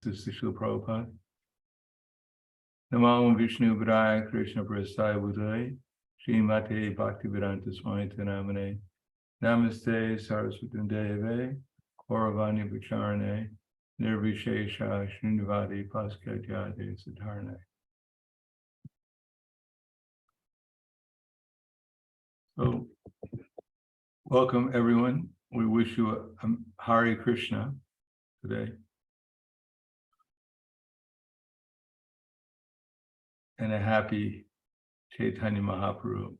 This is Srila Prabhupada. Namo Vishnu Padaya Krishna Prasthaya Bhutale Srimate Bhaktivedanta Swami Namane Namaste Saraswati Deve Kauravani Vacharane Nirvishesha Srinivadi Paskatyade Satarne. So, welcome everyone. We wish you a Hare Krishna today. And a happy Chaitanya Mahaprabhu.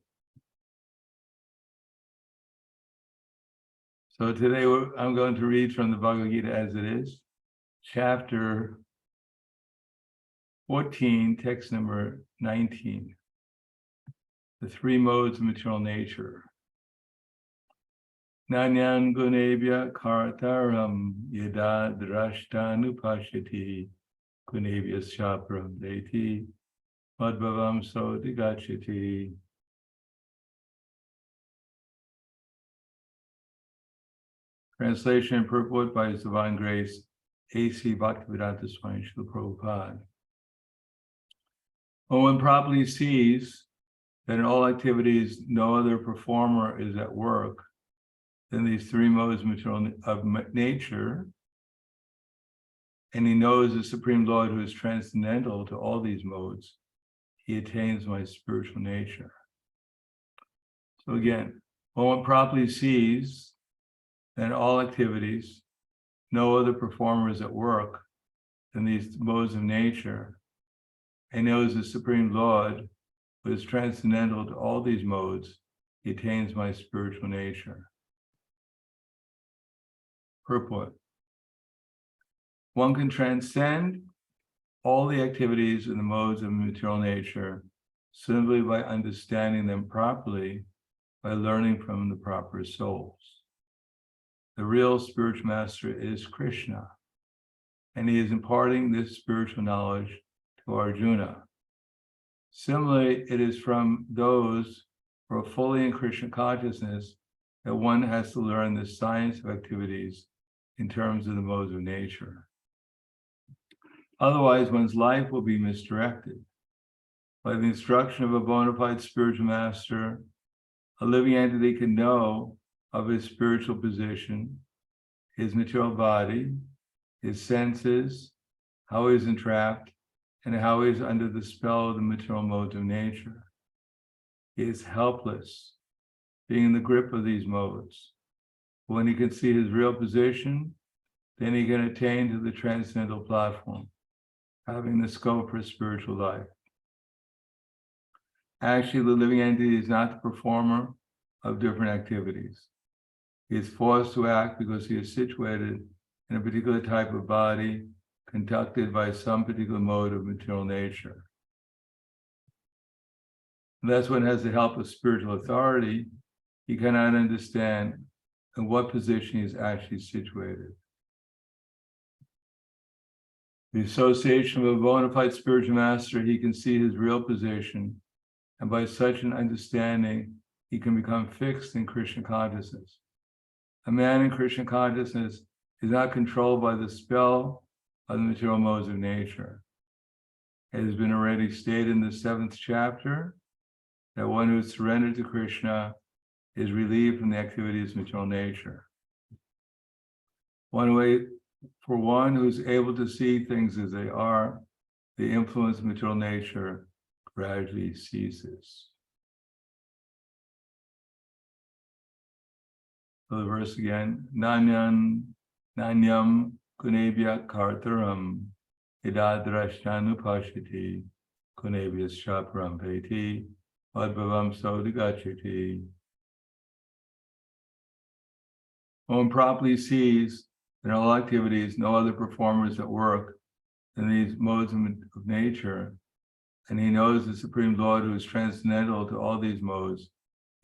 So today I'm going to read from the Bhagavad Gita as it is, chapter 14, text number 19, the three modes of material nature. Nanyan gunebhya kartaram yada drashtanupashyati gunebhya shapram deti madbhavam so digachati. Translation and purport by His Divine Grace, A.C. Bhaktivedanta Swami Srila Prabhupada. When one properly sees that in all activities no other performer is at work than these three modes of nature, and he knows the Supreme Lord who is transcendental to all these modes, he attains my spiritual nature. So again, when one properly sees that in all activities no other performer is at work than these modes of nature, and knows the Supreme Lord who is transcendental to all these modes, he attains my spiritual nature. Purport. One can transcend all the activities in the modes of material nature simply by understanding them properly, by learning from the proper souls. The real spiritual master is Krishna, and he is imparting this spiritual knowledge to Arjuna. Similarly, it is from those who are fully in Krishna consciousness that one has to learn the science of activities in terms of the modes of nature. Otherwise, one's life will be misdirected. By the instruction of a bona fide spiritual master, a living entity can know of his spiritual position, his material body, his senses, how he is entrapped, and how he is under the spell of the material modes of nature. He is helpless, being in the grip of these modes. When he can see his real position, then he can attain to the transcendental platform, having the scope for spiritual life. Actually, the living entity is not the performer of different activities. He is forced to act because he is situated in a particular type of body conducted by some particular mode of material nature. Unless one has the help of spiritual authority, he cannot understand in what position he is actually situated. The association of a bona fide spiritual master, he can see his real position, and by such an understanding, he can become fixed in Krishna consciousness. A man in Krishna consciousness is not controlled by the spell of the material modes of nature. It has been already stated in the 7th chapter that one who is surrendered to Krishna is relieved from the activities of material nature. One way, for one who is able to see things as they are, the influence of material nature gradually ceases. So the verse again, Nanyam kunebhya kartaram idadrashtanupashiti kunebhya shapram peti madbhavam sodigachiti. When one properly sees in all activities no other performers at work than these modes of nature, and he knows the Supreme Lord who is transcendental to all these modes,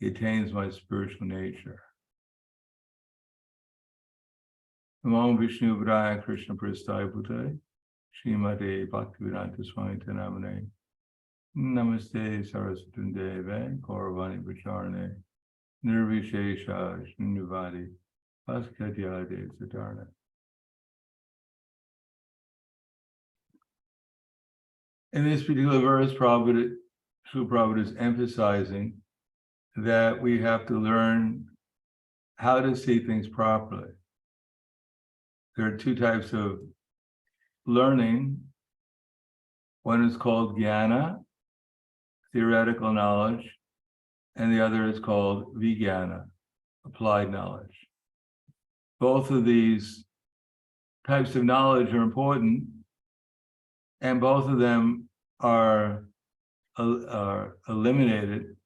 he attains my spiritual nature. Namo Vishnu Padaya Krishna Prasthaya Bhutale Srimate Bhaktivedanta Swami Namane Namaste Saraswati Deve Kauravani Vacharane Nirvishesha Srinivadi Paskatyade Satarne. In this particular verse, Srila Prabhupada is emphasizing that we have to learn how to see things properly. There are two types of learning. One is called jnana, theoretical knowledge, and the other is called vijnana, applied knowledge. Both of these types of knowledge are important, and both of them are eliminated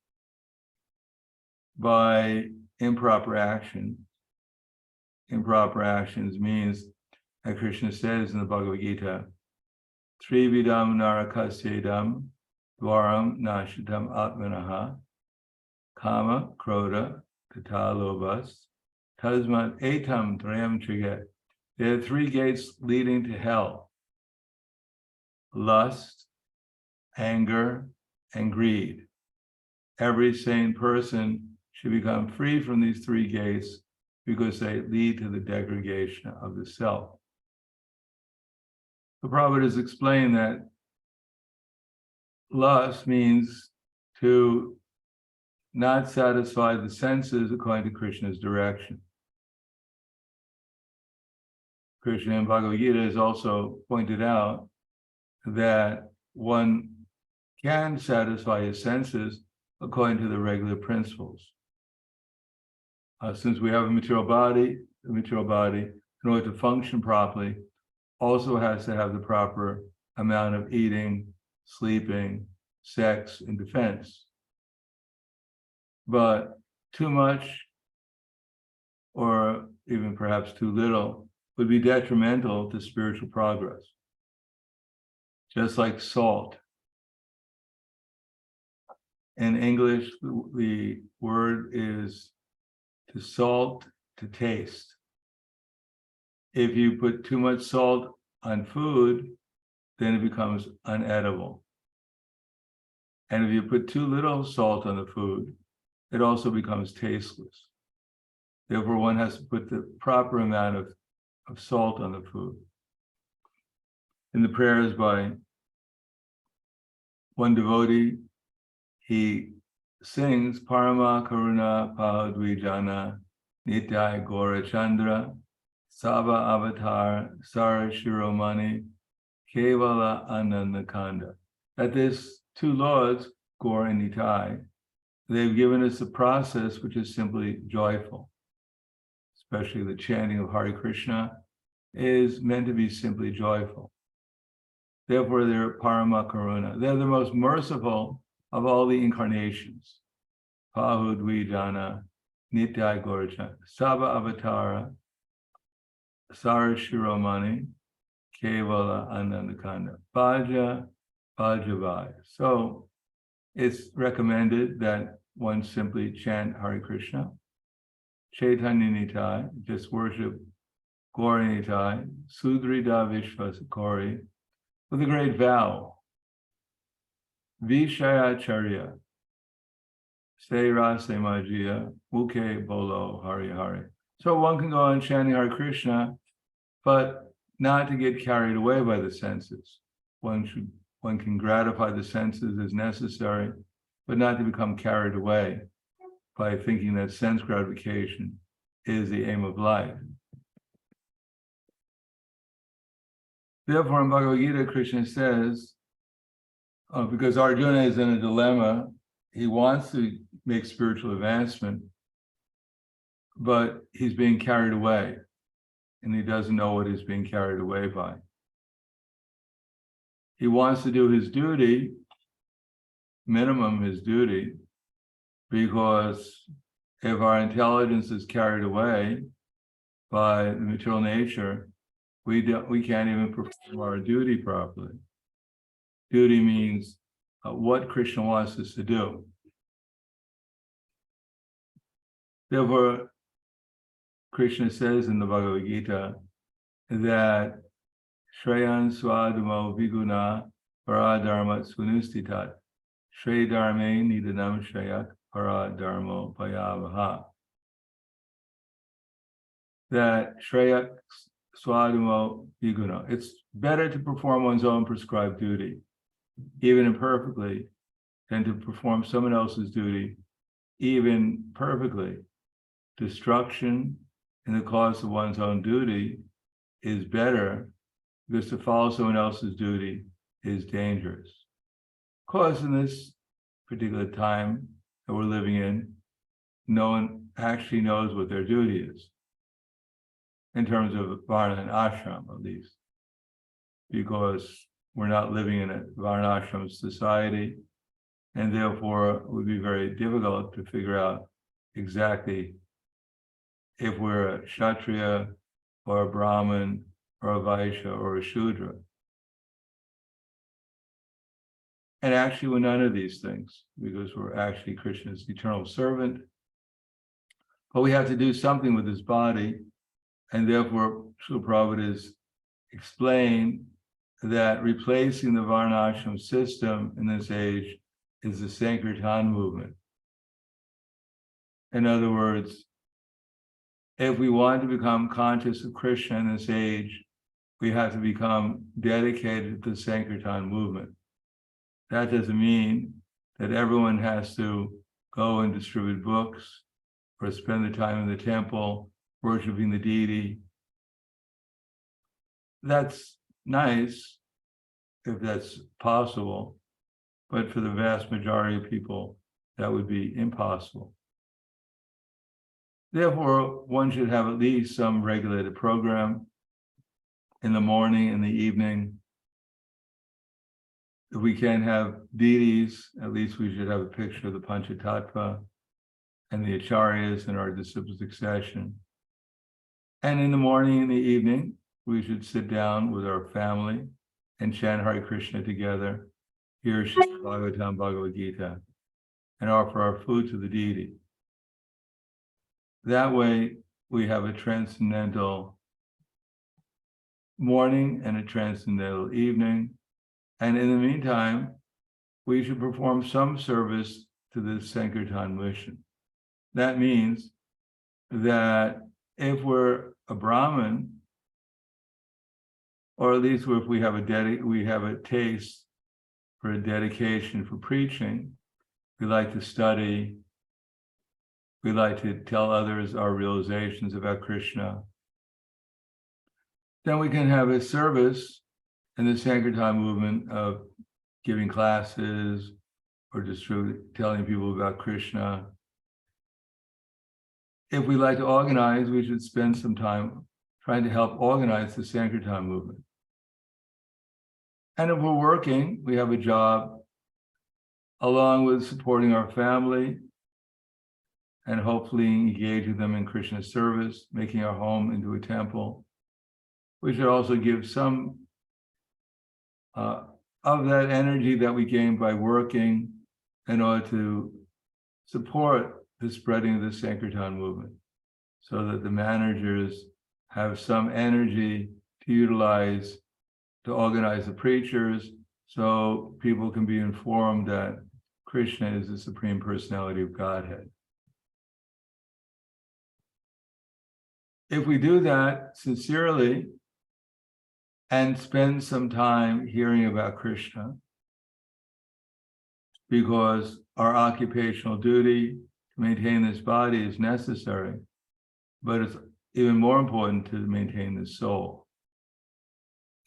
by improper action. Improper actions means, as Krishna says in the Bhagavad Gita, Trividam narakasyedam dwaram nashitam atmanaha kama krodha tata lobhas tasmat etam trayam triget. There are three gates leading to hell: lust, anger, and greed. Every sane person should become free from these three gates because they lead to the degradation of the self. The Prabhupada has explained that lust means to not satisfy the senses according to Krishna's direction. Krishna in Bhagavad Gita has also pointed out that one can satisfy his senses according to the regular principles. Since we have a material body, the material body, in order to function properly, also has to have the proper amount of eating, sleeping, sex, and defense. But too much, or even perhaps too little, would be detrimental to spiritual progress. Just like salt. In English, the word is to salt, to taste. If you put too much salt on food, then it becomes unedible. And if you put too little salt on the food, it also becomes tasteless. Therefore, one has to put the proper amount of salt on the food. In the prayers by one devotee, he sings Parama Karuna Pahadvijana Nityai Gora Chandra Sava Avatar Sara Shiromani Kevala Anandakanda. That there's two lords, Gaur and Nitai. They've given us a process which is simply joyful. Especially the chanting of Hare Krishna is meant to be simply joyful. Therefore, they're Parama Karuna. They're the most merciful of all the incarnations. Pahudvijana, Nityai Gorachan, Saba Avatara, Sara Shiromani, Kevala Anandakanda, Bhaja, Bhajavai. So it's recommended that one simply chant Hare Krishna. Chaitanya Nitai, just worship Gaura Nitai, Sudrida Vishvasakori, with a great vow. Vishayacharya, Seira Semajia, Muke Bolo Hari Hari. So one can go on chanting Hare Krishna, but not to get carried away by the senses. One can gratify the senses as necessary, but not to become carried away by thinking that sense gratification is the aim of life. Therefore, in Bhagavad Gita, Krishna says, because Arjuna is in a dilemma, he wants to make spiritual advancement, but he's being carried away, and he doesn't know what he's being carried away by. He wants to do his duty, minimum his duty, because if our intelligence is carried away by the material nature, we can't even perform our duty properly. Duty means what Krishna wants us to do. Therefore, Krishna says in the Bhagavad Gita that Shreyan Swadamo Viguna Paradharma Sunustitat Shre Dharme Nidanam Shreyak Paradharmo Payavaha. That Shreyak Swadamo Viguna. It's better to perform one's own prescribed duty. even imperfectly, than to perform someone else's duty, even perfectly. Destruction in the cause of one's own duty is better, because to follow someone else's duty is dangerous. Of course, in this particular time that we're living in, no one actually knows what their duty is, in terms of Varna and Ashram, at least, because we're not living in a Varna Ashram society, and therefore it would be very difficult to figure out exactly if we're a Kshatriya or a Brahmin or a Vaishya or a Shudra. And actually we're none of these things, because we're actually Krishna's eternal servant. But we have to do something with this body, and therefore Srila Prabhupada has explained that replacing the Varnashram system in this age is the Sankirtan movement. In other words, if we want to become conscious of Krishna in this age, we have to become dedicated to the Sankirtan movement. That doesn't mean that everyone has to go and distribute books or spend the time in the temple worshiping the deity. That's nice if that's possible, but for the vast majority of people, that would be impossible. Therefore, one should have at least some regulated program in the morning, in the evening. If we can't have deities, at least we should have a picture of the Panchatattva and the Acharyas in our disciple succession. And in the morning and the evening, we should sit down with our family and chant Hare Krishna together, hear Srimad Bhagavatam, Bhagavad Gita, and offer our food to the deity. That way, we have a transcendental morning and a transcendental evening. And in the meantime, we should perform some service to the Sankirtan mission. That means that if we're a Brahmin, or at least if we have a taste for a dedication for preaching, we like to study, we like to tell others our realizations about Krishna, then we can have a service in the Sankirtan movement of giving classes or telling people about Krishna. If we like to organize, we should spend some time trying to help organize the Sankirtan movement. And if we're working, we have a job, along with supporting our family and hopefully engaging them in Krishna service, making our home into a temple. We should also give some of that energy that we gain by working in order to support the spreading of the Sankirtan movement, so that the managers have some energy to utilize to organize the preachers, so people can be informed that Krishna is the Supreme Personality of Godhead. If we do that sincerely and spend some time hearing about Krishna, because our occupational duty to maintain this body is necessary, but it's even more important to maintain the soul.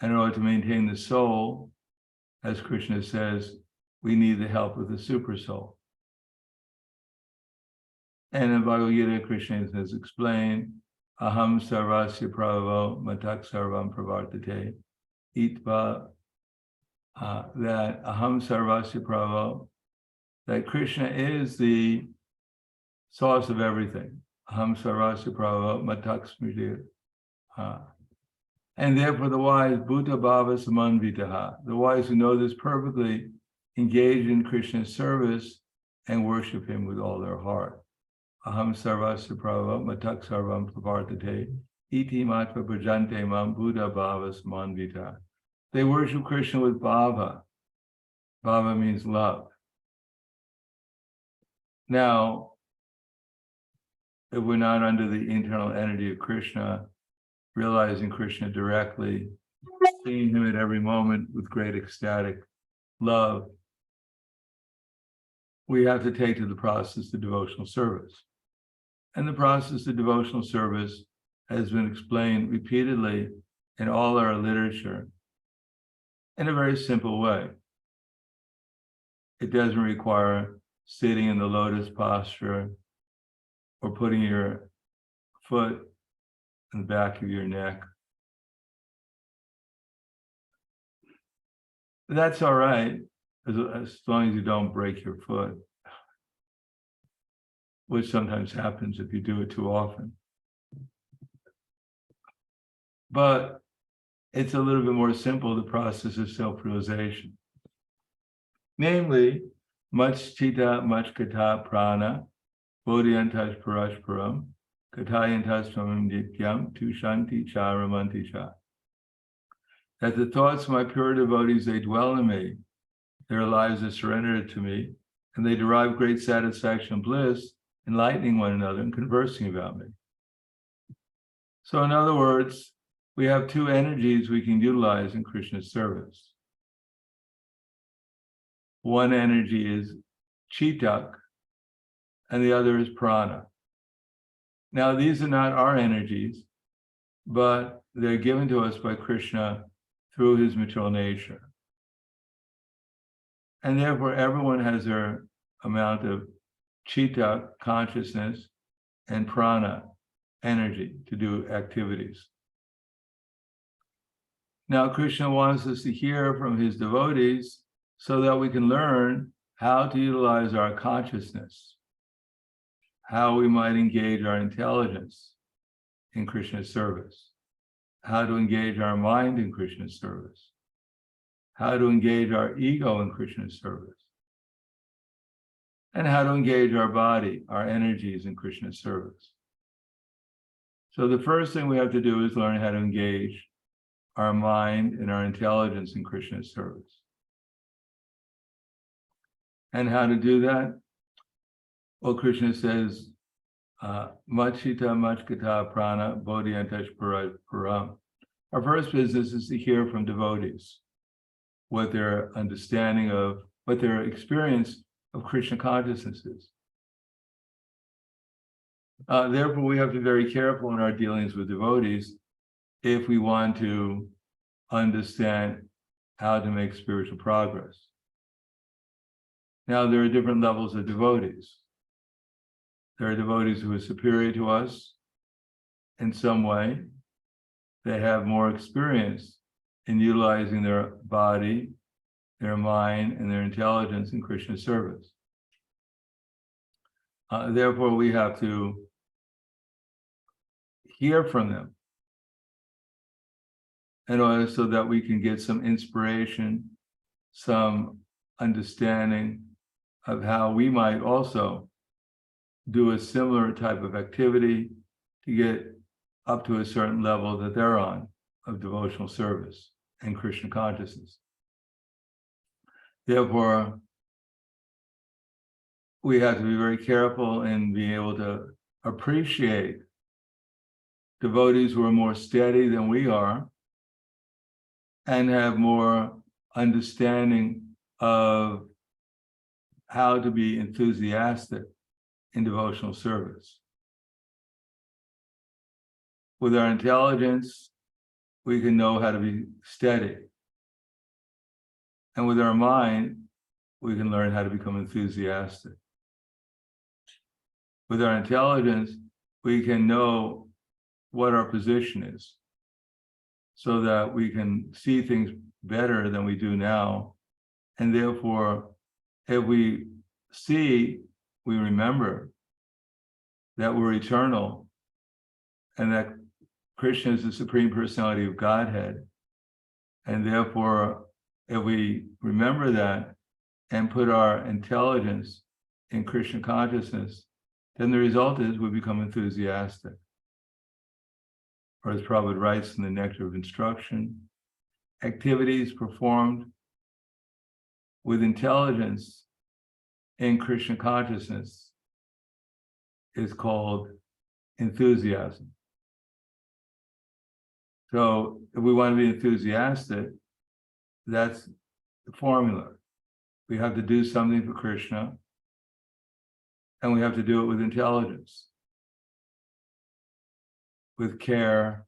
And in order to maintain the soul, as Krishna says, we need the help of the super soul. And in Bhagavad Gita, Krishna has explained, Aham sarvasya prabhavo matak sarvam pravartate, itva, that Aham sarvasya prabhavo, that Krishna is the source of everything. Aham sarvasya prabhavo matak smriti. And therefore the wise, Bhuta Bhava Samanvitaha, the wise who know this perfectly, engage in Krishna's service and worship him with all their heart. Aham sarvasya prabhava matak sarvam pravartate, iti matva bhajante mam Bhuta Bhava Samanvitaha. They worship Krishna with bhava. Bhava means love. Now, if we're not under the internal energy of Krishna, realizing Krishna directly, seeing him at every moment with great ecstatic love, we have to take to the process of devotional service. And the process of devotional service has been explained repeatedly in all our literature in a very simple way. It doesn't require sitting in the lotus posture or putting your foot in the back of your neck. That's all right, as long as you don't break your foot, which sometimes happens if you do it too often. But it's a little bit more simple, the process of self-realization. Namely, much chitta, much kata prana, bodhyantas parashparam, katayantas swamim nityam, tushanti cha ramanti cha. That the thoughts of my pure devotees, they dwell in me, their lives are surrendered to me, and they derive great satisfaction and bliss, enlightening one another and conversing about me. So in other words, we have two energies we can utilize in Krishna's service. One energy is chitak, and the other is prana. Now, these are not our energies, but they're given to us by Krishna through his material nature. And therefore, everyone has their amount of chitta, consciousness, and prana, energy, to do activities. Now, Krishna wants us to hear from his devotees so that we can learn how to utilize our consciousness, how we might engage our intelligence in Krishna's service, how to engage our mind in Krishna's service, how to engage our ego in Krishna's service, and how to engage our body, our energies in Krishna's service. So the first thing we have to do is learn how to engage our mind and our intelligence in Krishna's service. And how to do that? Well, Krishna says, Machita Machkata Prana Bodhyantash Param. Our first business is to hear from devotees what their understanding of, what their experience of Krishna consciousness is. Therefore, we have to be very careful in our dealings with devotees if we want to understand how to make spiritual progress. Now, there are different levels of devotees. There are devotees who are superior to us in some way. They have more experience in utilizing their body, their mind, and their intelligence in Krishna's service. Therefore, we have to hear from them in order so that we can get some inspiration, some understanding of how we might also do a similar type of activity to get up to a certain level that they're on of devotional service and Krishna consciousness. Therefore, we have to be very careful in being able to appreciate devotees who are more steady than we are and have more understanding of how to be enthusiastic in devotional service. With our intelligence, we can know how to be steady. And with our mind, we can learn how to become enthusiastic. With our intelligence, we can know what our position is so that we can see things better than we do now. And therefore, if we see, we remember that we're eternal and that Krishna is the Supreme Personality of Godhead. And therefore, if we remember that and put our intelligence in Krishna consciousness, then the result is we become enthusiastic. Or as Prabhupada writes in the Nectar of Instruction, activities performed with intelligence in Krishna consciousness is called enthusiasm. So if we want to be enthusiastic, that's the formula. We have to do something for Krishna, and we have to do it with intelligence, with care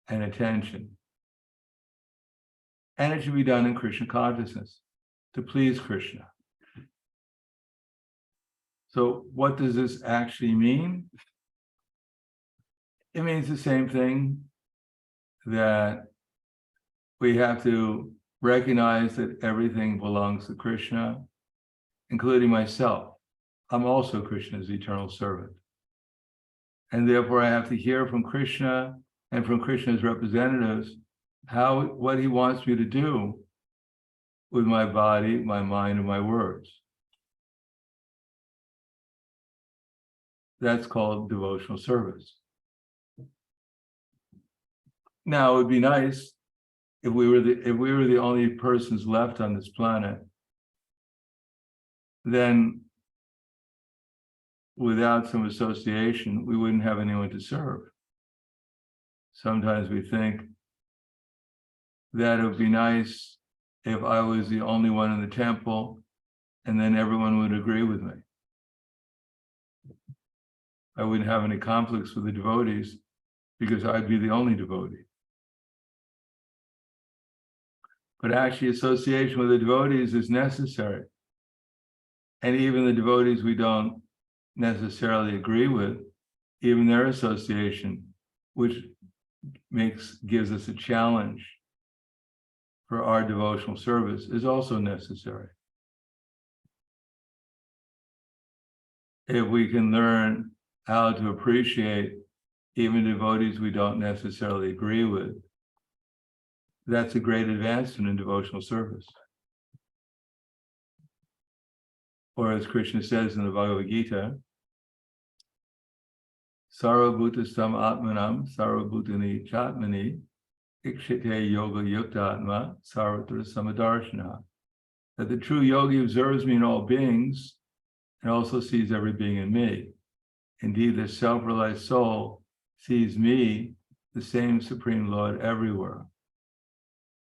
and attention. And it should be done in Krishna consciousness to please Krishna. So what does this actually mean? It means the same thing, that we have to recognize that everything belongs to Krishna, including myself. I'm also Krishna's eternal servant. And therefore I have to hear from Krishna and from Krishna's representatives what he wants me to do with my body, my mind, and my words. That's called devotional service. Now, it would be nice if we were the only persons left on this planet. Then, without some association, we wouldn't have anyone to serve. Sometimes we think that it would be nice if I was the only one in the temple, and then everyone would agree with me. I wouldn't have any conflicts with the devotees because I'd be the only devotee. But actually, association with the devotees is necessary. And even the devotees we don't necessarily agree with, even their association, which gives us a challenge for our devotional service, is also necessary. If we can learn how to appreciate even devotees we don't necessarily agree with, that's a great advancement in devotional service. Or as Krishna says in the Bhagavad Gita, Sarvabhutastam Atmanam Sarvabhutani Chatmani Ikshite Yoga Yuktatma Sarvatra Samadarshana. That the true yogi observes me in all beings and also sees every being in me. Indeed, the self-realized soul sees me, the same Supreme Lord, everywhere.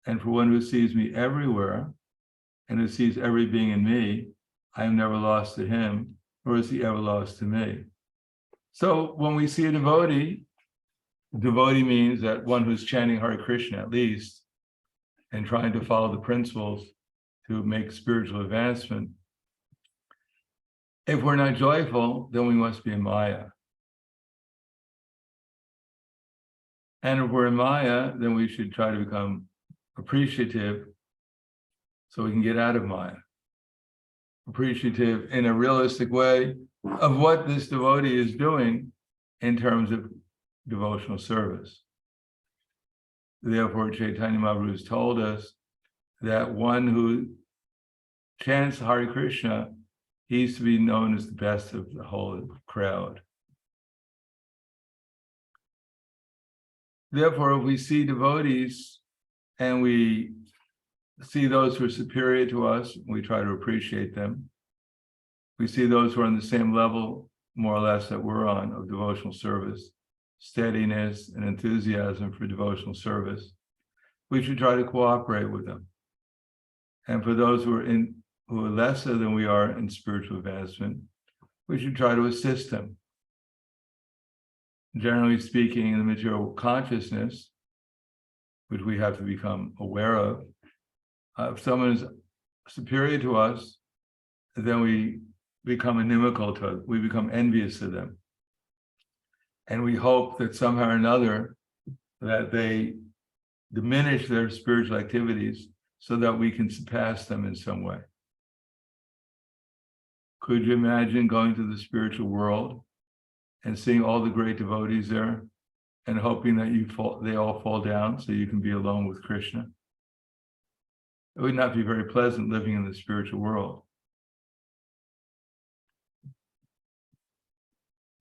And for one who sees me everywhere and who sees every being in me, I am never lost to him, nor is he ever lost to me. So when we see a devotee means that one who's chanting Hare Krishna at least, and trying to follow the principles to make spiritual advancement. If we're not joyful, then we must be in Maya. And if we're in Maya, then we should try to become appreciative so we can get out of Maya. Appreciative in a realistic way of what this devotee is doing in terms of devotional service. Therefore, Chaitanya Mahaprabhu has told us that one who chants Hare Krishna, he's to be known as the best of the whole crowd. Therefore, if we see devotees and we see those who are superior to us, we try to appreciate them. We see those who are on the same level, more or less, that we're on of devotional service, steadiness and enthusiasm for devotional service. We should try to cooperate with them. And for those who are lesser than we are in spiritual advancement, we should try to assist them. Generally speaking, in the material consciousness, which we have to become aware of, if someone is superior to us, then we become inimical to us. We become envious of them. And we hope that somehow or another that they diminish their spiritual activities so that we can surpass them in some way. Could you imagine going to the spiritual world and seeing all the great devotees there and hoping that they all fall down so you can be alone with Krishna? It would not be very pleasant living in the spiritual world.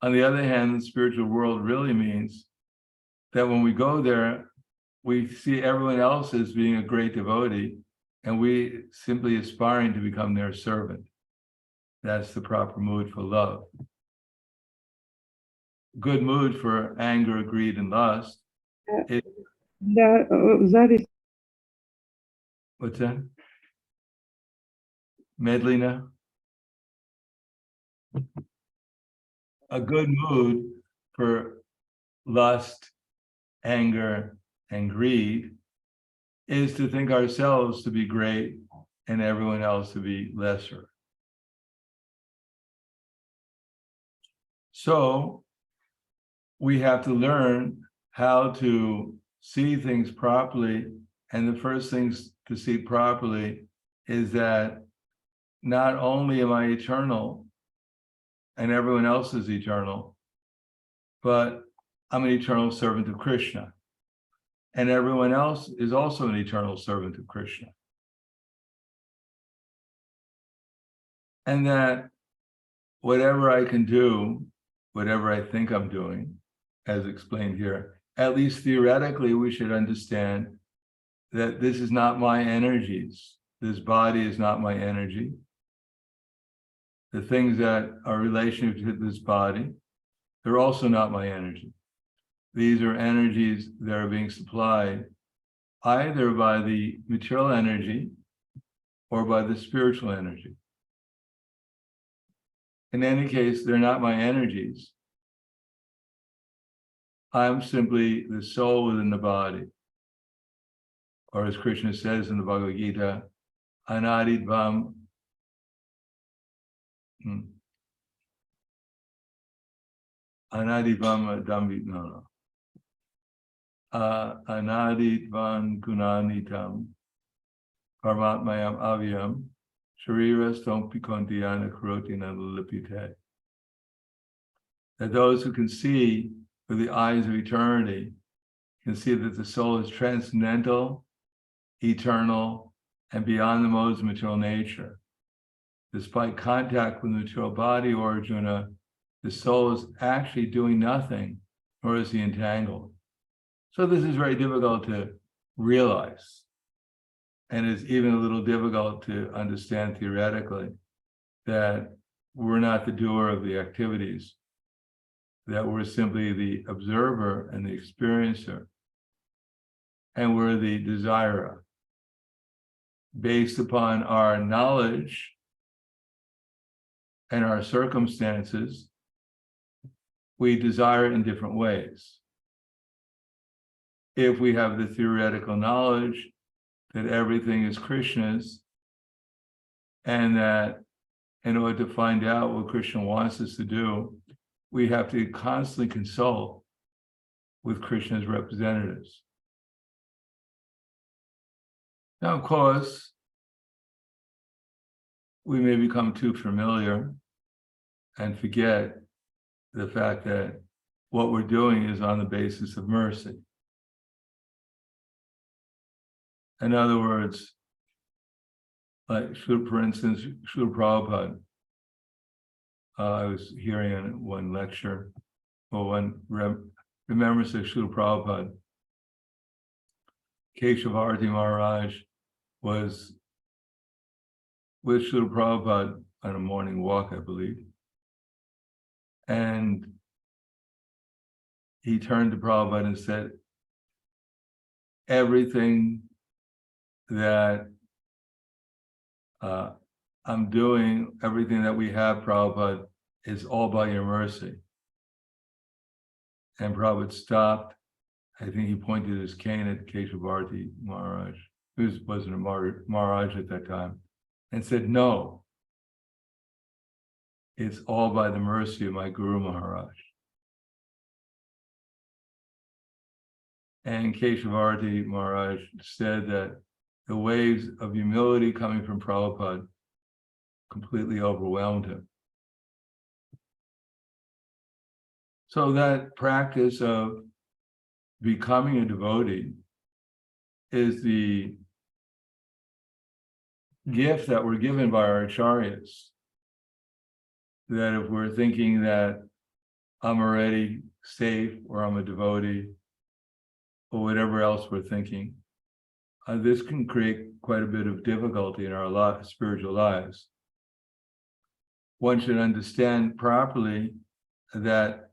On the other hand, the spiritual world really means that when we go there, we see everyone else as being a great devotee, and we simply aspiring to become their servant. That's the proper mood for love. Good mood for anger, greed, and lust. Зависть. What's that? Medlina. A good mood for lust, anger, and greed is to think ourselves to be great and everyone else to be lesser. So we have to learn how to see things properly. And the first things to see properly is that not only am I eternal and everyone else is eternal, but I'm an eternal servant of Krishna. And everyone else is also an eternal servant of Krishna. And that whatever I can do, whatever I think I'm doing, as explained here, at least theoretically, we should understand that this is not my energies. This body is not my energy. The things that are related to this body, they're also not my energy. These are energies that are being supplied either by the material energy or by the spiritual energy. In any case, they're not my energies. I'm simply the soul within the body. Or as Krishna says in the Bhagavad Gita, Anadidvam Anadidvan Gunanitam Paramatmayam Avyam Shariras Tompikontiana Karotina Lipite. That those who can see with the eyes of eternity can see that the soul is transcendental, eternal, and beyond the modes of material nature. Despite contact with the material body, or Arjuna, the soul is actually doing nothing, nor is he entangled. So this is very difficult to realize. And it's even a little difficult to understand theoretically that we're not the doer of the activities, that we're simply the observer and the experiencer, and we're the desirer. Based upon our knowledge and our circumstances, we desire in different ways. If we have the theoretical knowledge that everything is Krishna's, and that in order to find out what Krishna wants us to do, we have to constantly consult with Krishna's representatives. Now, of course, we may become too familiar and forget the fact that what we're doing is on the basis of mercy. In other words, like, for instance, Srila Prabhupada, I was hearing in one lecture, or one remembrance of Srila Prabhupada, Keshavarti Maharaj was with Srila Prabhupada on a morning walk, I believe. And he turned to Prabhupada and said, everything that I'm doing, everything that we have, Prabhupada, is all by your mercy. And Prabhupada stopped. I think he pointed his cane at Keshavarti Maharaj, who wasn't a Maharaj at that time, and said, no, it's all by the mercy of my Guru Maharaj. And Keshavarti Maharaj said that the waves of humility coming from Prabhupada completely overwhelmed him. So that practice of becoming a devotee is the gift that we're given by our acharyas. That if we're thinking that I'm already safe, or I'm a devotee, or whatever else we're thinking, this can create quite a bit of difficulty in our spiritual lives. One should understand properly that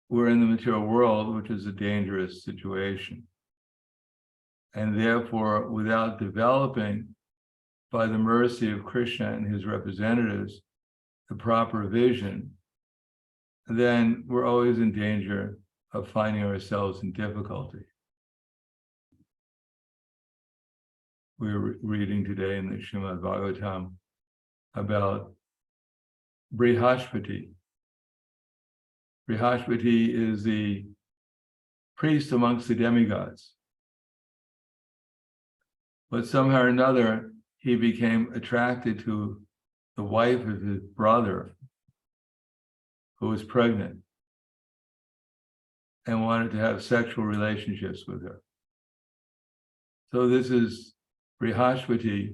we're in the material world, which is a dangerous situation. And therefore, without developing by the mercy of Krishna and his representatives, the proper vision, then we're always in danger of finding ourselves in difficulty. We were reading today in the Srimad Bhagavatam about Brihaspati. Brihaspati is the priest amongst the demigods. But somehow or another, he became attracted to the wife of his brother, who was pregnant, and wanted to have sexual relationships with her. So this is Brihaspati,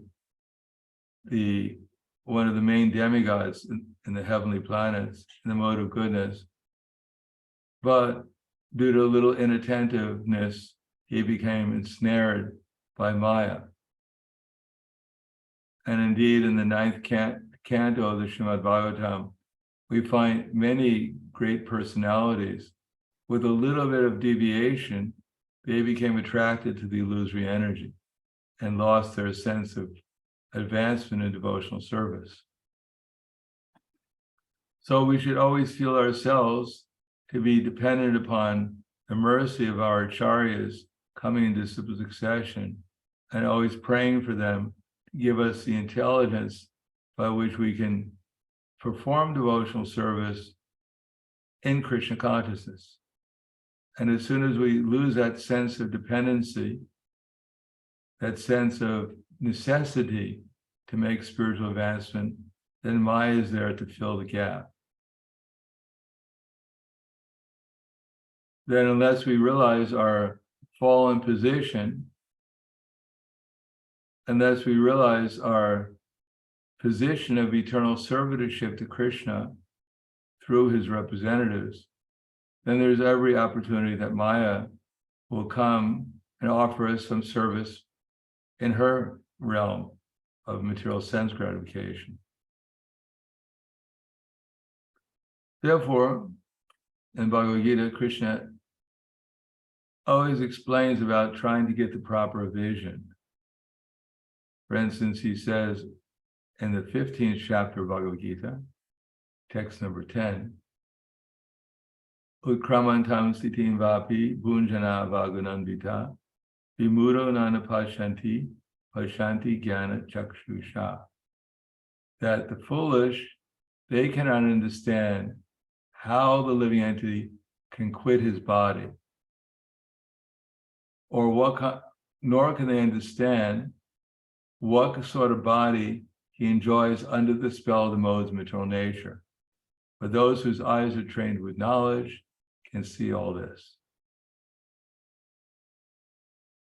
one of the main demigods in the heavenly planets, in the mode of goodness. But due to a little inattentiveness, he became ensnared by Maya. And indeed, in the 9th canto of the Srimad Bhagavatam, we find many great personalities. With a little bit of deviation, they became attracted to the illusory energy and lost their sense of advancement in devotional service. So we should always feel ourselves to be dependent upon the mercy of our acharyas coming into succession, and always praying for them to give us the intelligence by which we can perform devotional service in Krishna consciousness. And as soon as we lose that sense of dependency, that sense of necessity to make spiritual advancement, then Maya is there to fill the gap. Then unless we realize our fallen position, unless we realize our position of eternal servitorship to Krishna through his representatives, then there's every opportunity that Maya will come and offer us some service in her realm of material sense gratification. Therefore, in Bhagavad Gita, Krishna always explains about trying to get the proper vision. For instance, he says in the 15th chapter of Bhagavad Gita, text number 10, Utkramantam sitim vapi bhunjana vagunandita vimuro nana pashanti jnana chakshusha. That the foolish, they cannot understand how the living entity can quit his body, or nor can they understand what sort of body he enjoys under the spell of the modes of material nature. But those whose eyes are trained with knowledge can see all this.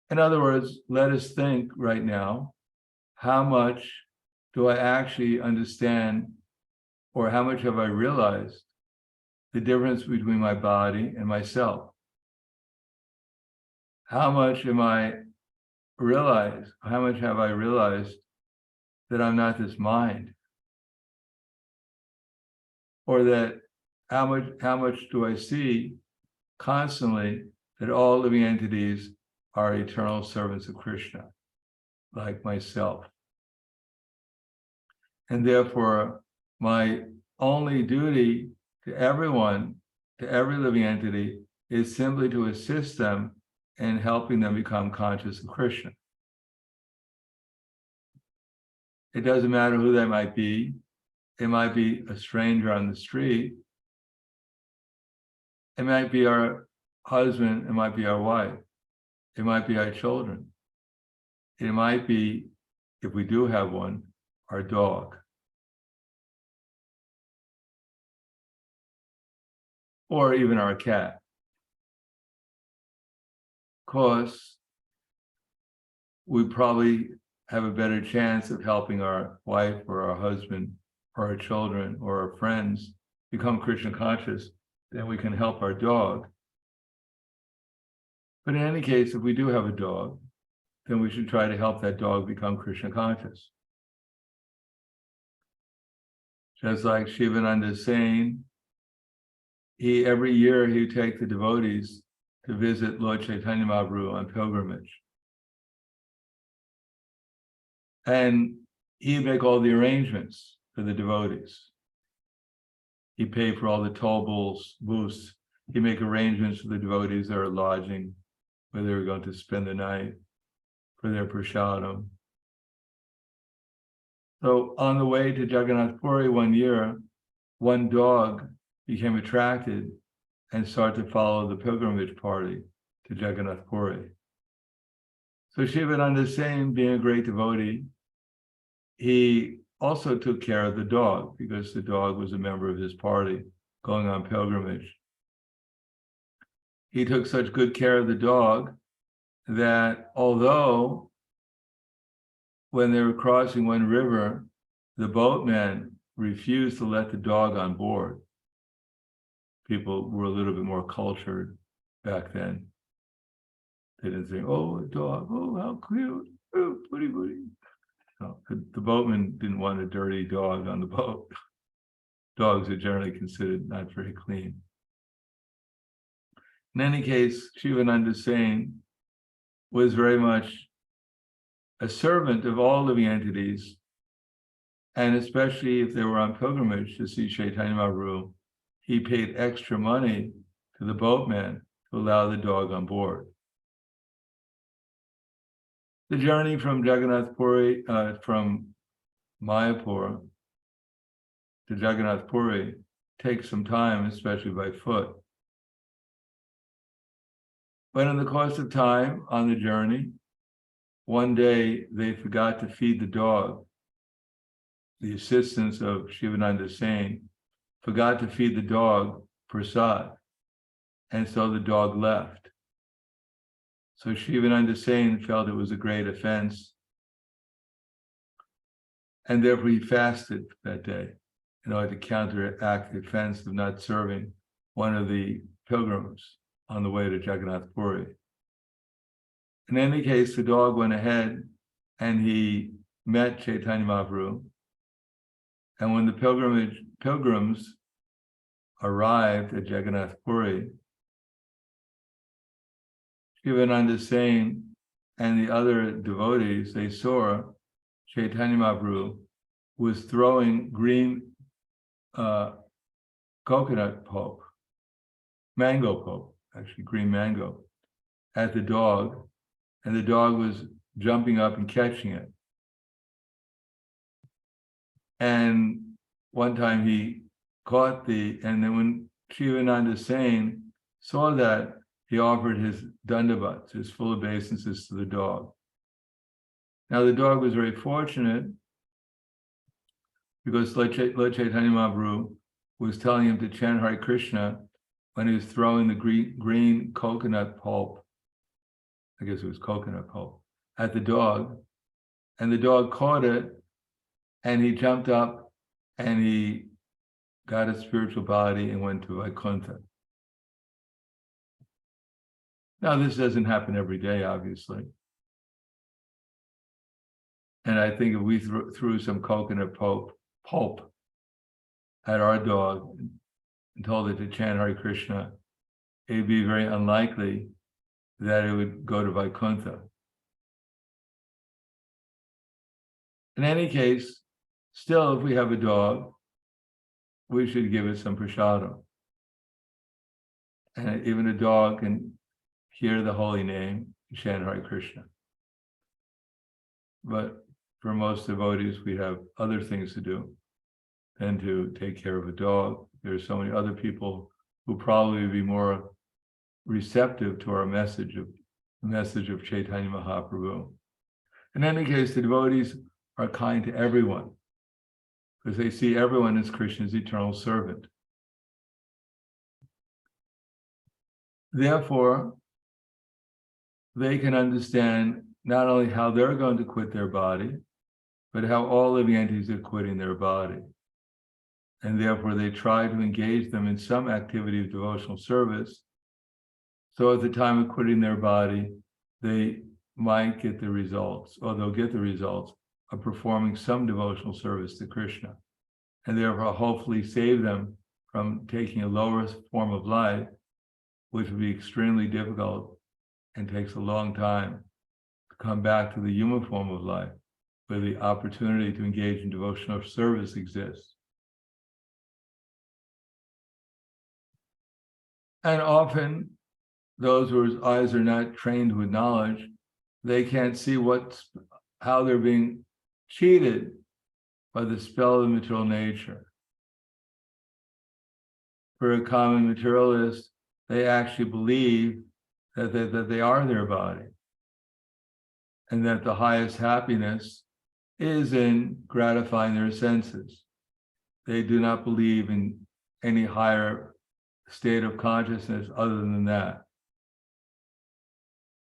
In other words, let us think right now, how much do I actually understand, or how much have I realized the difference between my body and myself? How much have I realized that I'm not this mind? Or that how much do I see constantly that all living entities are eternal servants of Krishna, like myself? And therefore, my only duty to everyone, to every living entity, is simply to assist them in helping them become conscious of Krishna. It doesn't matter who they might be. It might be a stranger on the street. It might be our husband. It might be our wife. It might be our children. It might be, if we do have one, our dog. Or even our cat. Of course, we probably have a better chance of helping our wife or our husband or our children or our friends become Krishna conscious than we can help our dog. But in any case, if we do have a dog, then we should try to help that dog become Krishna conscious. Just like Shivananda is saying, every year he would take the devotees to visit Lord Chaitanya Mahaprabhu on pilgrimage. And he'd make all the arrangements for the devotees. He'd pay for all the toll booths. He'd make arrangements for the devotees, their lodging, where they were going to spend the night, for their prasadam. So on the way to Jagannath Puri one year, one dog became attracted and started to follow the pilgrimage party to Jagannath Puri. So Shivananda Sain, being a great devotee, he also took care of the dog because the dog was a member of his party going on pilgrimage. He took such good care of the dog that although when they were crossing one river, the boatman refused to let the dog on board. People were a little bit more cultured back then. They didn't say, oh, a dog, oh, how cute, oh, putty. No, the boatman didn't want a dirty dog on the boat. Dogs are generally considered not very clean. In any case, Shivananda Sain was very much a servant of all living entities, and especially if they were on pilgrimage to see Chaitanya Mahaprabhu, he paid extra money to the boatman to allow the dog on board. The journey from Jagannath Puri, from Mayapur to Jagannath Puri takes some time, especially by foot. But in the course of time on the journey, one day they forgot to feed the dog. The assistants of Shivananda Sain forgot to feed the dog prasad, and so the dog left. So Shivananda Sain felt it was a great offense, and therefore he fasted that day in order to counteract the offense of not serving one of the pilgrims on the way to Jagannath Puri. In any case, the dog went ahead and he met Chaitanya Mahaprabhu, and when the pilgrims arrived at Jagannath Puri, Shivananda Sain and the other devotees, they saw Chaitanya Mahaprabhu was throwing green coconut pulp, mango pulp, actually green mango, at the dog, and the dog was jumping up and catching it. And one time he caught and then when Shivananda Sain saw that, he offered his dandavats, his full obeisances to the dog. Now the dog was very fortunate because Lord Chaitanya Mahaprabhu was telling him to chant Hare Krishna when he was throwing the green coconut pulp, I guess it was coconut pulp, at the dog. And the dog caught it, and he jumped up, and he got a spiritual body and went to Vaikuntha. Now, this doesn't happen every day, obviously. And I think if we threw some coconut pulp at our dog and told it to chant Hare Krishna, it would be very unlikely that it would go to Vaikuntha. In any case, still, if we have a dog, we should give it some prasadam. And even a dog can hear the holy name, chant Hare Krishna. But for most devotees, we have other things to do than to take care of a dog. There are so many other people who probably would be more receptive to our message of Chaitanya Mahaprabhu. In any case, the devotees are kind to everyone because they see everyone as Krishna's eternal servant. Therefore, they can understand not only how they're going to quit their body, but how all living entities are quitting their body. And therefore, they try to engage them in some activity of devotional service. So at the time of quitting their body, they might get the results, or they'll get the results of performing some devotional service to Krishna, and therefore hopefully save them from taking a lower form of life, which would be extremely difficult and takes a long time to come back to the human form of life. where the opportunity to engage in devotional service exists. And often, those whose eyes are not trained with knowledge, they can't see how they're being cheated by the spell of material nature. For a common materialist, they actually believe that they are their body, and that the highest happiness is in gratifying their senses. They do not believe in any higher state of consciousness other than that.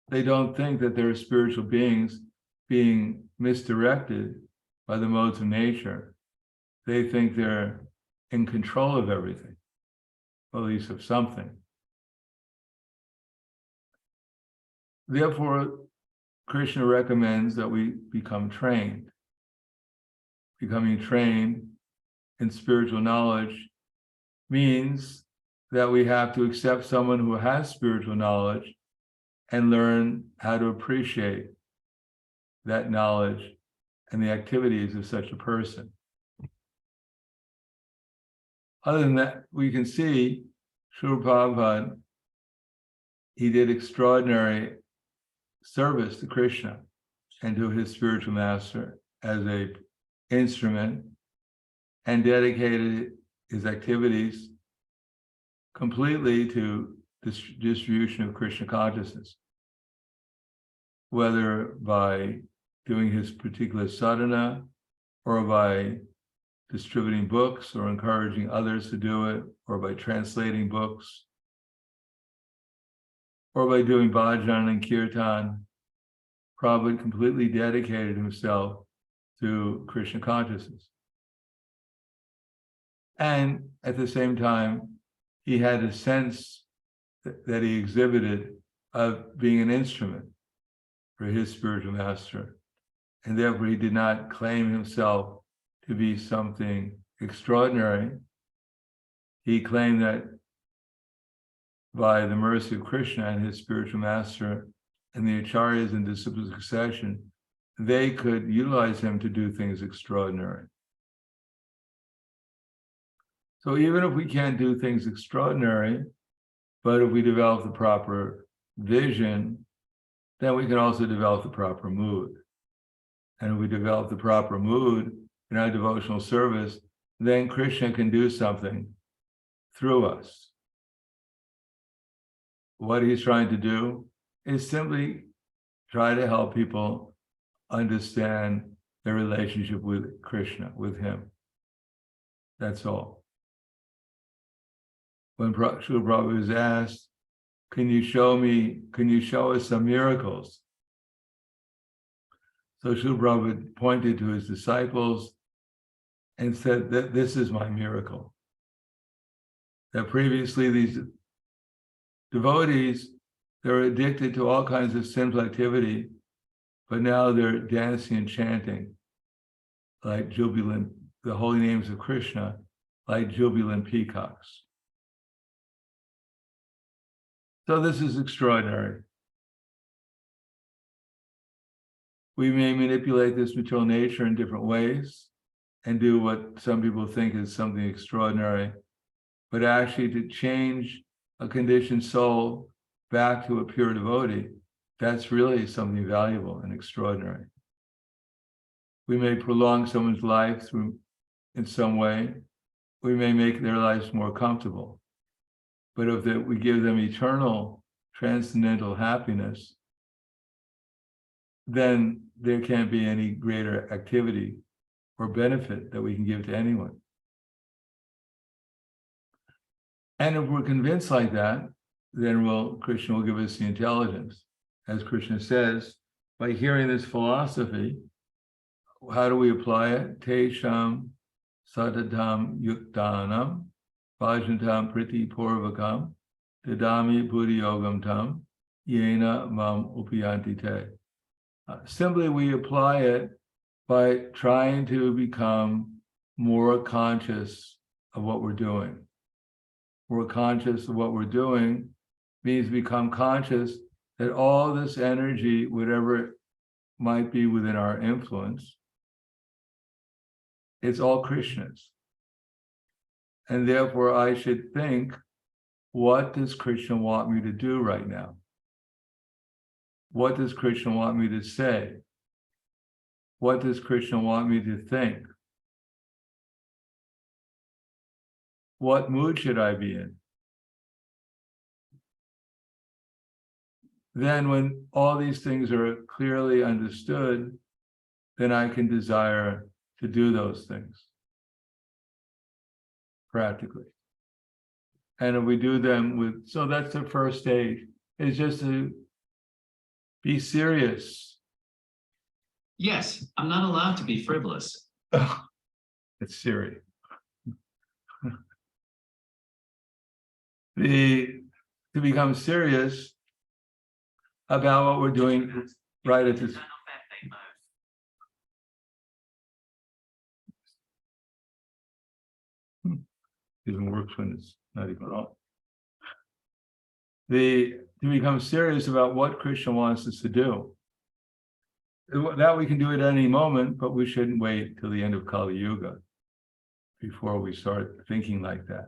They don't think that they're spiritual beings being misdirected by the modes of nature. They think they're in control of everything, or at least of something. Therefore, Krishna recommends that we become trained. Becoming trained in spiritual knowledge means that we have to accept someone who has spiritual knowledge and learn how to appreciate that knowledge and the activities of such a person. Other than that, we can see Srila Prabhupada, he did extraordinary service to Krishna and to his spiritual master as an instrument, and dedicated his activities completely to distribution of Krishna consciousness, whether by doing his particular sadhana or by distributing books or encouraging others to do it, or by translating books, or by doing bhajan and kirtan. Prabhupada completely dedicated himself to Krishna consciousness. And at the same time, he had a sense that he exhibited of being an instrument for his spiritual master. And therefore, he did not claim himself to be something extraordinary. He claimed that by the mercy of Krishna and his spiritual master and the acharyas in disciple succession, they could utilize him to do things extraordinary. So even if we can't do things extraordinary, but if we develop the proper vision, then we can also develop the proper mood. And if we develop the proper mood in our devotional service, then Krishna can do something through us. What he's trying to do is simply try to help people understand their relationship with Krishna, with him. That's all. When Srila Prabhupada was asked, can you show us some miracles? So Srila Prabhupada pointed to his disciples and said that this is my miracle. That previously these devotees, they're addicted to all kinds of sinful activity, but now they're dancing and chanting like jubilant, the holy names of Krishna, like jubilant peacocks. So this is extraordinary. We may manipulate this material nature in different ways and do what some people think is something extraordinary, but actually to change a conditioned soul back to a pure devotee, that's really something valuable and extraordinary. We may prolong someone's life in some way. We may make their lives more comfortable. But if we give them eternal, transcendental happiness, then there can't be any greater activity or benefit that we can give to anyone. And if we're convinced like that, then Krishna will give us the intelligence. As Krishna says, by hearing this philosophy, how do we apply it? Tesham satatam yuktanam bhajantam priti purvakam dadami buddhi yogam tam yena mam upiyanti te. Simply, we apply it by trying to become more conscious of what we're doing. More conscious of what we're doing means become conscious that all this energy, whatever it might be within our influence, It's all Krishna's. And therefore I should think, what does Krishna want me to do right now? What does Krishna want me to say? What does Krishna want me to think? What mood should I be in? Then when all these things are clearly understood, then I can desire to do those things practically. And if we do them with, so that's the first stage, is just to be serious. Yes, I'm not allowed to be frivolous. It's serious. To become serious about what we're doing right at this. Even works when it's not even on. To become serious about what Krishna wants us to do. That we can do it at any moment, but we shouldn't wait till the end of Kali Yuga before we start thinking like that.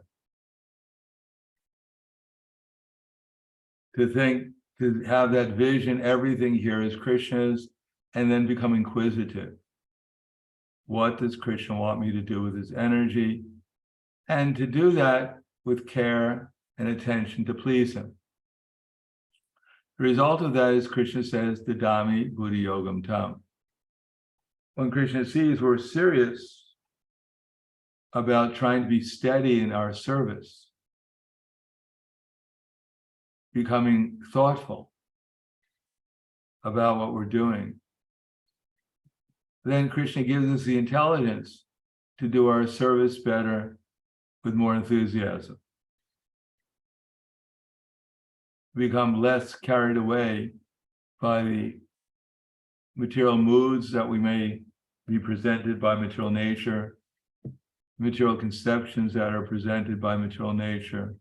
To have that vision, everything here is Krishna's, and then become inquisitive. What does Krishna want me to do with his energy? And to do that with care and attention to please him. The result of that is Krishna says, Dadami Buddhi Yogam Tam. When Krishna sees we're serious about trying to be steady in our service, becoming thoughtful about what we're doing, then Krishna gives us the intelligence to do our service better with more enthusiasm. Become less carried away by the material moods that we may be presented by material nature, material conceptions that are presented by material nature,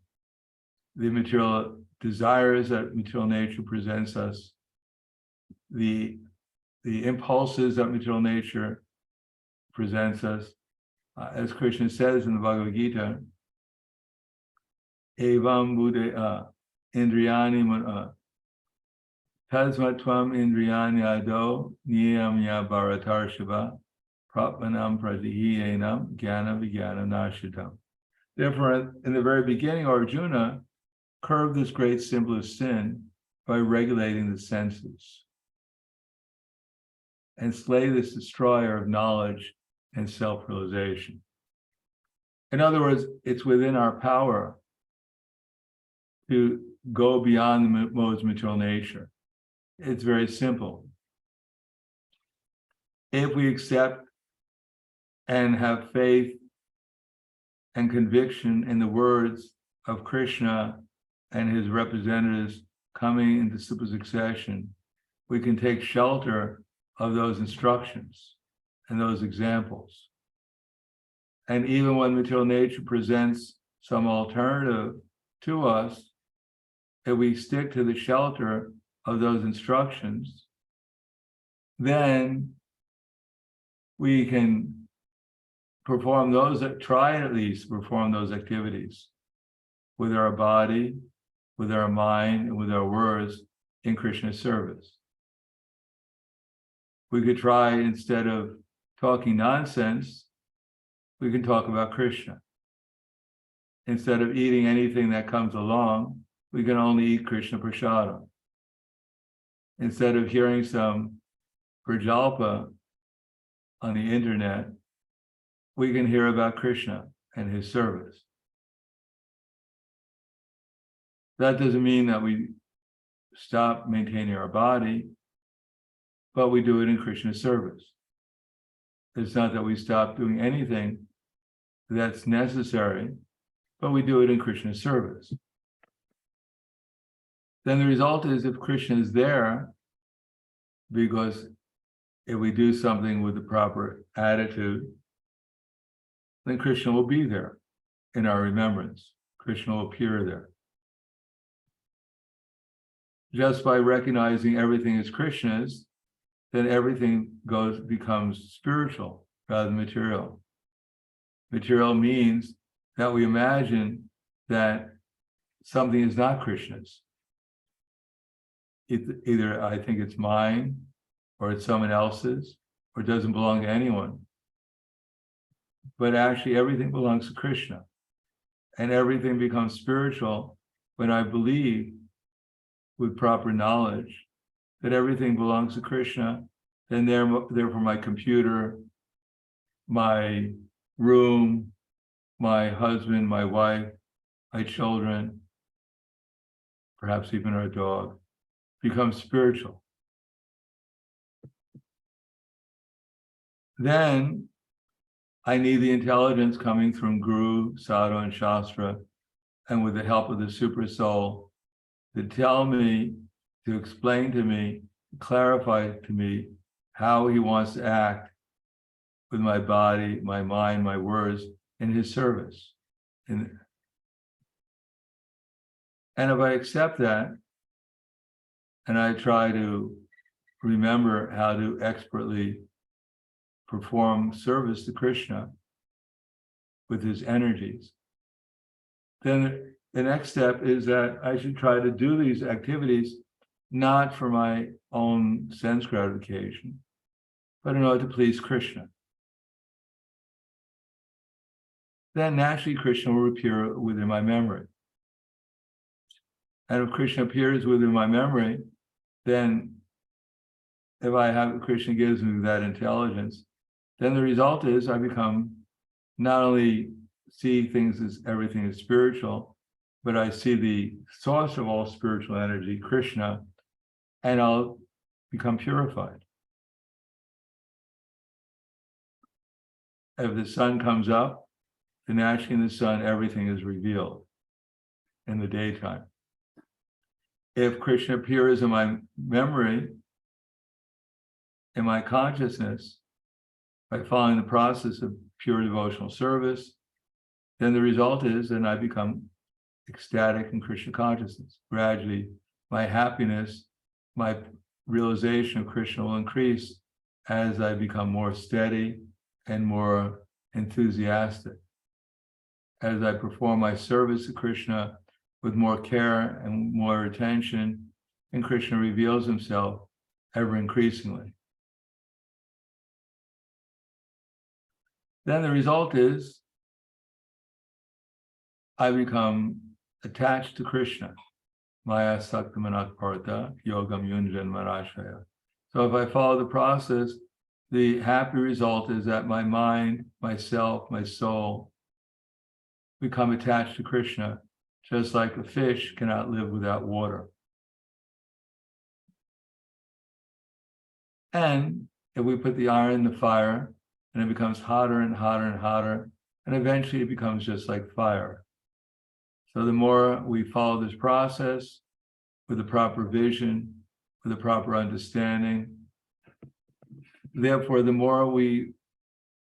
the material desires that material nature presents us, the impulses that material nature presents us. As Krishna says in the Bhagavad Gita, Evam Buddha Indriyani Tasmatvam Indriyani Ado Niyamya Bharatarshava Prapmanam Pradihiyenam Jnana Vijnana Nashitam. Therefore, in the very beginning, Arjuna curbed this great simplest sin by regulating the senses and slay this destroyer of knowledge and self-realization. In other words, it's within our power to go beyond the modes of material nature. It's very simple. If we accept and have faith and conviction in the words of Krishna and his representatives coming into super succession, we can take shelter of those instructions and those examples. And even when material nature presents some alternative to us, if we stick to the shelter of those instructions, then we can perform those, try at least perform those activities with our body, with our mind, and with our words in Krishna's service. We could try, instead of talking nonsense, we can talk about Krishna. Instead of eating anything that comes along, we can only eat Krishna prasadam. Instead of hearing some prajalpa on the internet, we can hear about Krishna and his service. That doesn't mean that we stop maintaining our body, but we do it in Krishna's service. It's not that we stop doing anything that's necessary, but we do it in Krishna's service. Then the result is, if Krishna is there, because if we do something with the proper attitude, then Krishna will be there in our remembrance. Krishna will appear there. Just by recognizing everything as Krishna's, then everything becomes spiritual rather than material. material means that we imagine that something is not Krishna's. Either I think it's mine, or it's someone else's, or it doesn't belong to anyone. But actually everything belongs to Krishna. And everything becomes spiritual when I believe with proper knowledge that everything belongs to Krishna. Then therefore my computer, my room, my husband, my wife, my children, perhaps even our dog, become spiritual. Then I need the intelligence coming from Guru, Sadhu, and Shastra, and with the help of the Super Soul, to tell me, to explain to me, clarify to me how he wants to act with my body, my mind, my words, in his service. And if I accept that, and I try to remember how to expertly perform service to Krishna with his energies, then the next step is that I should try to do these activities not for my own sense gratification, but in order to please Krishna. Then naturally Krishna will appear within my memory. And if Krishna appears within my memory, then if I have, Krishna gives me that intelligence, then the result is I become, not only see things as everything is spiritual, but I see the source of all spiritual energy, Krishna, and I'll become purified. If the sun comes up, then naturally in the sun, everything is revealed in the daytime. If Krishna appears in my memory, in my consciousness, by following the process of pure devotional service, then the result is that I become ecstatic in Krishna consciousness. Gradually, my happiness, my realization of Krishna will increase as I become more steady and more enthusiastic. As I perform my service to Krishna with more care and more attention, and Krishna reveals himself ever increasingly. Then the result is I become attached to Krishna. Maya Saktamanat Partha Yogam Yunjan Marashaya. So if I follow the process, the happy result is that my mind, myself, my soul become attached to Krishna, just like a fish cannot live without water. And if we put the iron in the fire, and it becomes hotter and hotter and hotter, and eventually it becomes just like fire. So the more we follow this process with the proper vision, with the proper understanding, therefore the more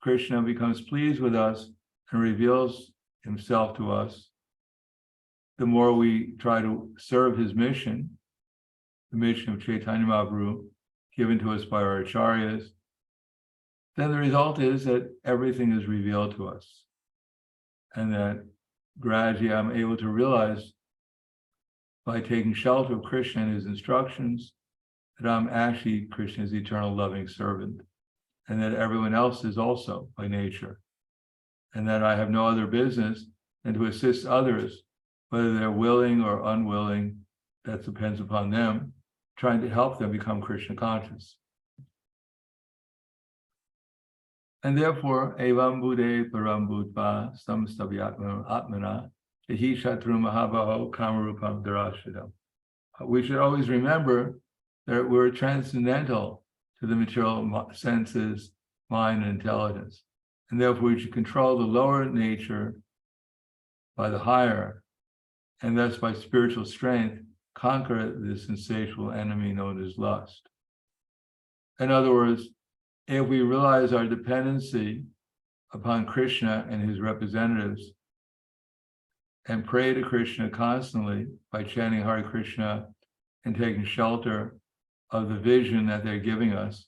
Krishna becomes pleased with us and reveals himself to us, the more we try to serve his mission, the mission of Chaitanya Mahaprabhu, given to us by our acharyas, then the result is that everything is revealed to us. And that gradually I'm able to realize, by taking shelter of Krishna and his instructions, that I'm actually Krishna's eternal loving servant, and that everyone else is also by nature. And that I have no other business than to assist others, whether they're willing or unwilling, that depends upon them, trying to help them become Krishna conscious. And therefore, evam bude param bhutva samstavyatma atmana yahi shatru mahabaho kamarupam darashidam. We should always remember that we're transcendental to the material senses, mind, and intelligence. And therefore, we should control the lower nature by the higher, and thus by spiritual strength, conquer this insatiable enemy known as lust. In other words, if we realize our dependency upon Krishna and his representatives, and pray to Krishna constantly by chanting Hare Krishna and taking shelter of the vision that they're giving us,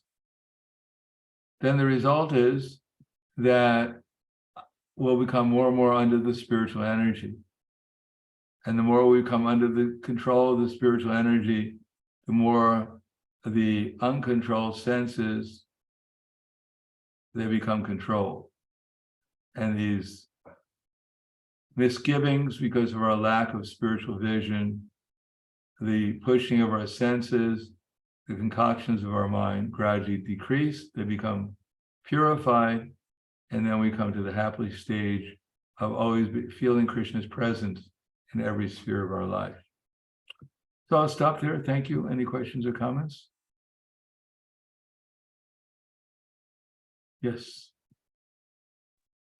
then the result is that we'll become more and more under the spiritual energy. And the more we come under the control of the spiritual energy, the more the uncontrolled senses, they become controlled. And these misgivings because of our lack of spiritual vision, the pushing of our senses, the concoctions of our mind gradually decrease, they become purified, and then we come to the happy stage of always feeling Krishna's presence in every sphere of our life. So I'll stop there. Thank you. Any questions or comments? Yes.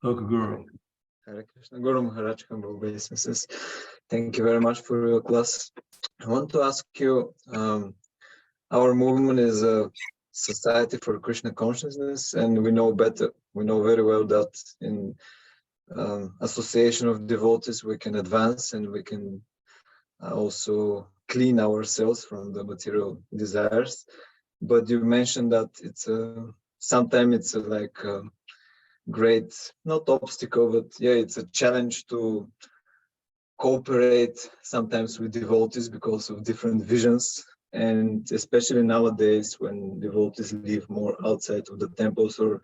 Loka Guru. Hare Krishna. Guru Maharaj, humble obeisances. Thank you very much for your class. I want to ask you, our movement is a society for Krishna consciousness, and we know very well that in association of devotees we can advance, and we can also clean ourselves from the material desires. But you mentioned that it's sometimes it's like a great, not obstacle, but yeah, it's a challenge to cooperate sometimes with devotees because of different visions, and especially nowadays when devotees live more outside of the temples or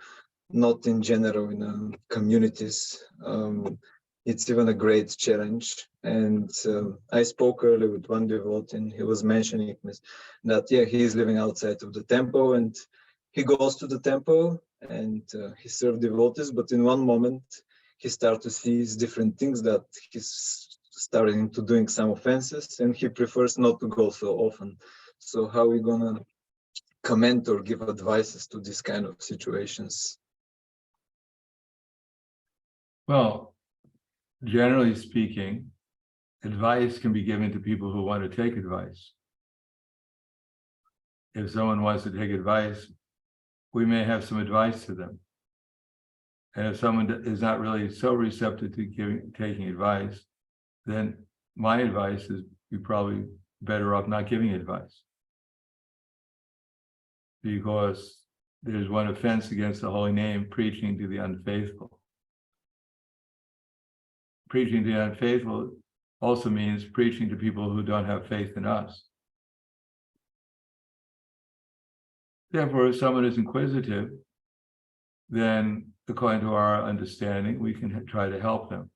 not in general in communities. It's even a great challenge. And I spoke earlier with one devotee, and he was mentioning that yeah, he is living outside of the temple, and he goes to the temple and he serves devotees, but in one moment he starts to see different things, that he's starting to doing some offenses, and he prefers not to go so often. So how are we gonna comment or give advices to this kind of situations? Well, generally speaking, advice can be given to people who want to take advice. If someone wants to take advice, we may have some advice to them. And if someone is not really so receptive to taking advice, then my advice is you're probably better off not giving advice. Because there's one offense against the holy name, preaching to the unfaithful. Preaching to the unfaithful also means preaching to people who don't have faith in us. Therefore, if someone is inquisitive, then according to our understanding, we can try to help them.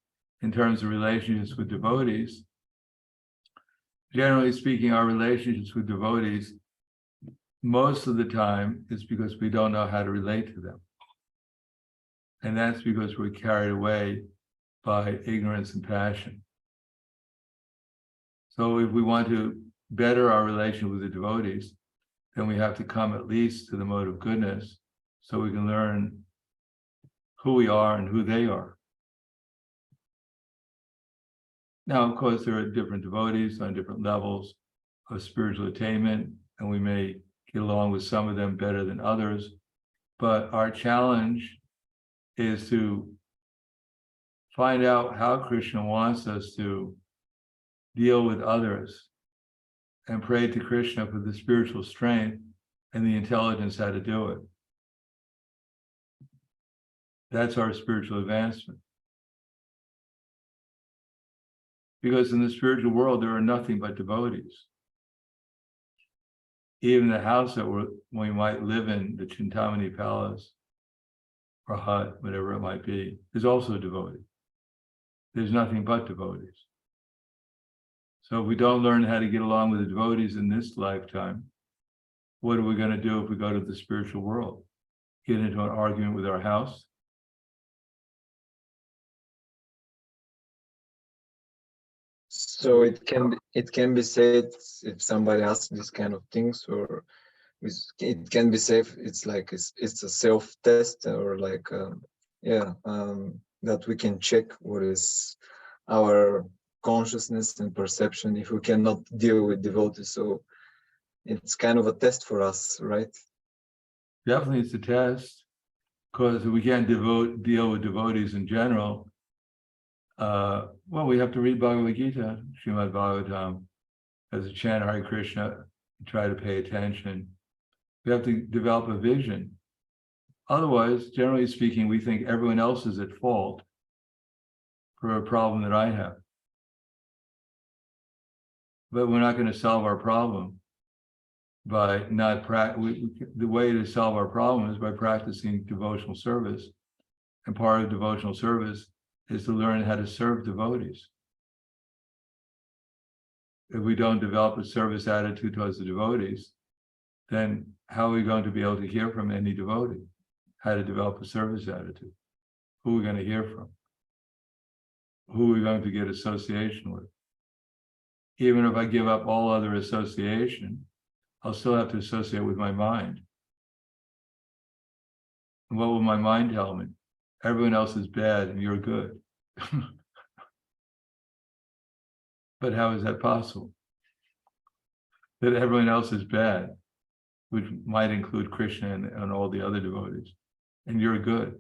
In terms of relationships with devotees, generally speaking, our relationships with devotees, most of the time, is because we don't know how to relate to them. And that's because we're carried away by ignorance and passion. So if we want to better our relation with the devotees, then we have to come at least to the mode of goodness so we can learn who we are and who they are. Now, of course, there are different devotees on different levels of spiritual attainment, and we may get along with some of them better than others. But our challenge is to find out how Krishna wants us to deal with others and pray to Krishna for the spiritual strength and the intelligence how to do it. That's our spiritual advancement. Because in the spiritual world, there are nothing but devotees. Even the house that we might live in, the Chintamani Palace or hut, whatever it might be, is also a devotee. There's nothing but devotees. So if we don't learn how to get along with the devotees in this lifetime, what are we going to do if we go to the spiritual world? Get into an argument with our house? So it can be said, if somebody asks these kind of things, or it can be safe. It's like it's a self-test, or like that we can check what is our consciousness and perception if we cannot deal with devotees. So it's kind of a test for us, right? Definitely it's a test, because we can't deal with devotees in general. Well, we have to read Bhagavad Gita, Srimad Bhagavatam, as a chant Hare Krishna, try to pay attention. We have to develop a vision. Otherwise, generally speaking, we think everyone else is at fault for a problem that I have. But we're not going to solve our problem by not the way to solve our problem is by practicing devotional service. And part of devotional service is to learn how to serve devotees. If we don't develop a service attitude towards the devotees, then how are we going to be able to hear from any devotee? How to develop a service attitude? Who are we going to hear from? Who are we going to get association with? Even if I give up all other association, I'll still have to associate with my mind. And what will my mind tell me? Everyone else is bad and you're good. But how is that possible? That everyone else is bad, which might include Krishna and all the other devotees, and you're good.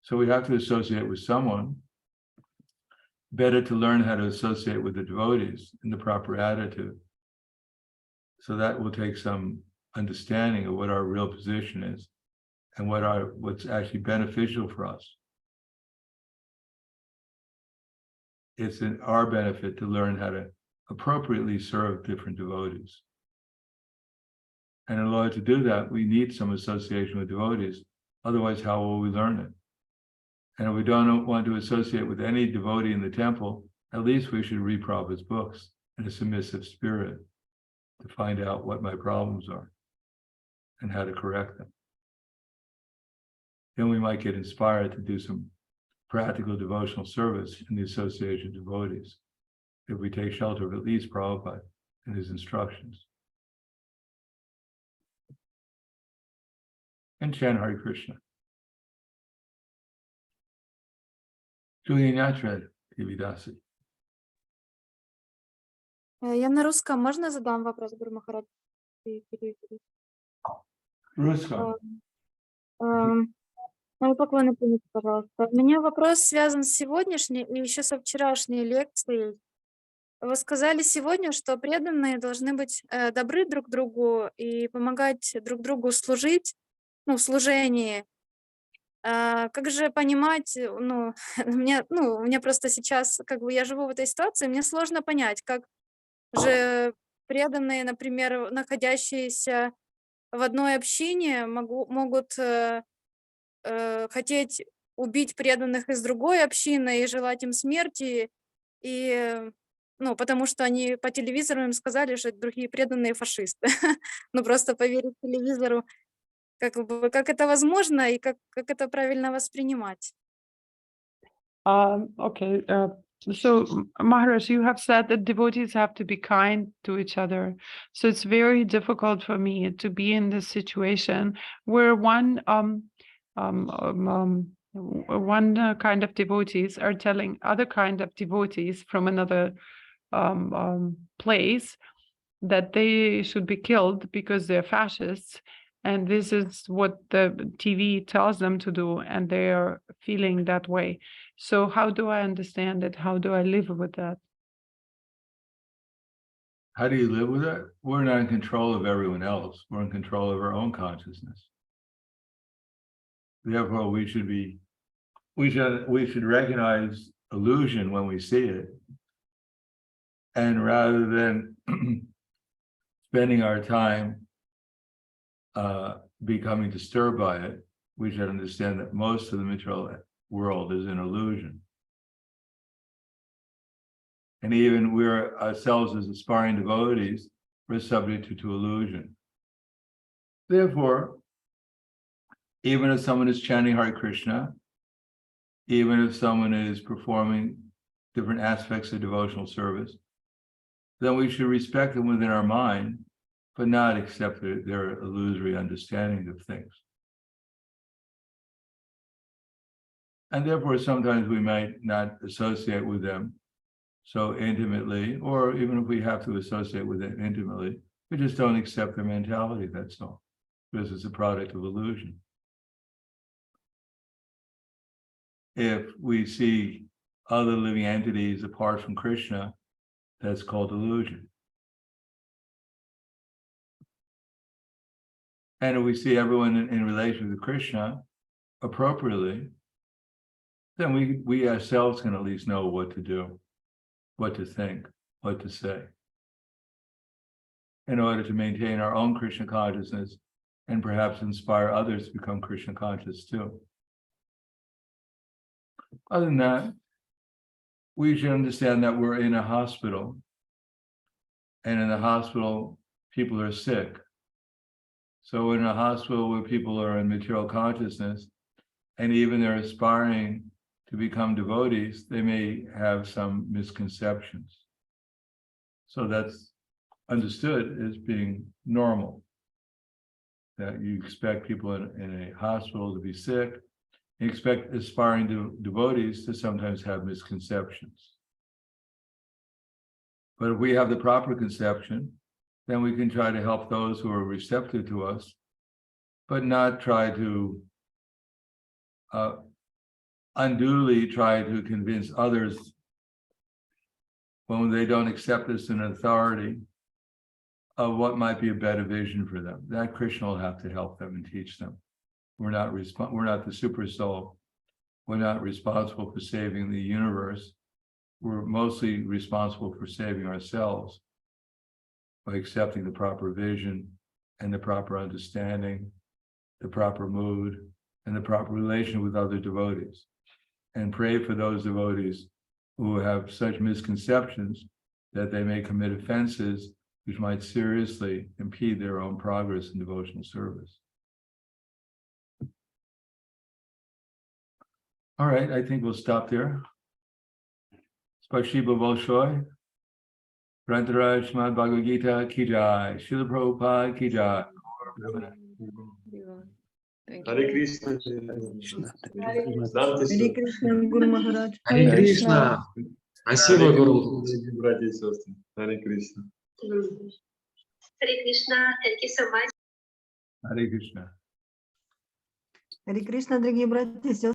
So we have to associate with someone. Better to learn how to associate with the devotees in the proper attitude. So that will take some understanding of what our real position is and what's actually beneficial for us. It's in our benefit to learn how to appropriately serve different devotees. And in order to do that, we need some association with devotees. Otherwise, how will we learn it? And if we don't want to associate with any devotee in the temple, at least we should read Prabhupada's books in a submissive spirit to find out what my problems are and how to correct them. Then we might get inspired to do some practical devotional service in the association of devotees, if we take shelter of at least Prabhupada and his instructions. And chant Hare Krishna. Julian Yatra, Devidasi. Я на русском. Можно задам вопрос, Гуру Махарадж? Русском. Мои поклоны примите, пожалуйста. У меня вопрос связан с сегодняшней и еще со вчерашней лекцией. Вы сказали сегодня, что преданные должны быть добры друг другу и помогать друг другу служить, в служении. Как же понимать, у меня просто сейчас, я живу в этой ситуации, мне сложно понять, как же преданные, например, находящиеся в одной общине, могут хотеть убить преданных из другой общины и желать им смерти, и, потому что они по телевизору им сказали, что другие преданные фашисты. Просто поверить телевизору, как это возможно и как это правильно воспринимать. Okay. So, Maharaj, you have said that devotees have to be kind to each other. So it's very difficult for me to be in this situation where one kind of devotees are telling other kind of devotees from another place that they should be killed because they're fascists. And this is what the TV tells them to do, and they are feeling that way. So how do I understand it? How do I live with that? How do you live with it? We're not in control of everyone else. We're in control of our own consciousness. Therefore, we should recognize illusion when we see it. And rather than spending our time becoming disturbed by it, we should understand that most of the material world is an illusion. And even we're ourselves as aspiring devotees, we're subject to illusion. Therefore, even if someone is chanting Hare Krishna, even if someone is performing different aspects of devotional service, then we should respect them within our mind, but not accept their illusory understanding of things. And therefore, sometimes we might not associate with them so intimately, or even if we have to associate with them intimately, we just don't accept their mentality, that's all, because it's a product of illusion. If we see other living entities apart from Krishna, that's called illusion. And if we see everyone in relation to Krishna appropriately, then we ourselves can at least know what to do, what to think, what to say, in order to maintain our own Krishna consciousness and perhaps inspire others to become Krishna conscious too. Other than that, we should understand that we're in a hospital, and in the hospital, people are sick. So in a hospital where people are in material consciousness, and even they're aspiring to become devotees, they may have some misconceptions. So that's understood as being normal, that you expect people in a hospital to be sick. You expect aspiring devotees to sometimes have misconceptions. But if we have the proper conception, then we can try to help those who are receptive to us, but not try to unduly try to convince others when they don't accept us in authority of what might be a better vision for them. That Krishna will have to help them and teach them. We're not the super soul. We're not responsible for saving the universe. We're mostly responsible for saving ourselves by accepting the proper vision and the proper understanding, the proper mood, and the proper relation with other devotees. And pray for those devotees who have such misconceptions that they may commit offenses which might seriously impede their own progress in devotional service. All right, I think we'll stop there. Spasibo Bolshoi. Grantaraj Shrimad Bhagavad Gita Ki Jai. Srila Prabhupada Ki Jai. Hare Krishna. Hare Krishna, Guru Maharaj. Hare Krishna. Спасибо, Гуру. Братья и сестры. Hare Krishna. Hare Krishna, thank you so much. Hare Krishna. Hare Krishna, дорогие братья и сестры.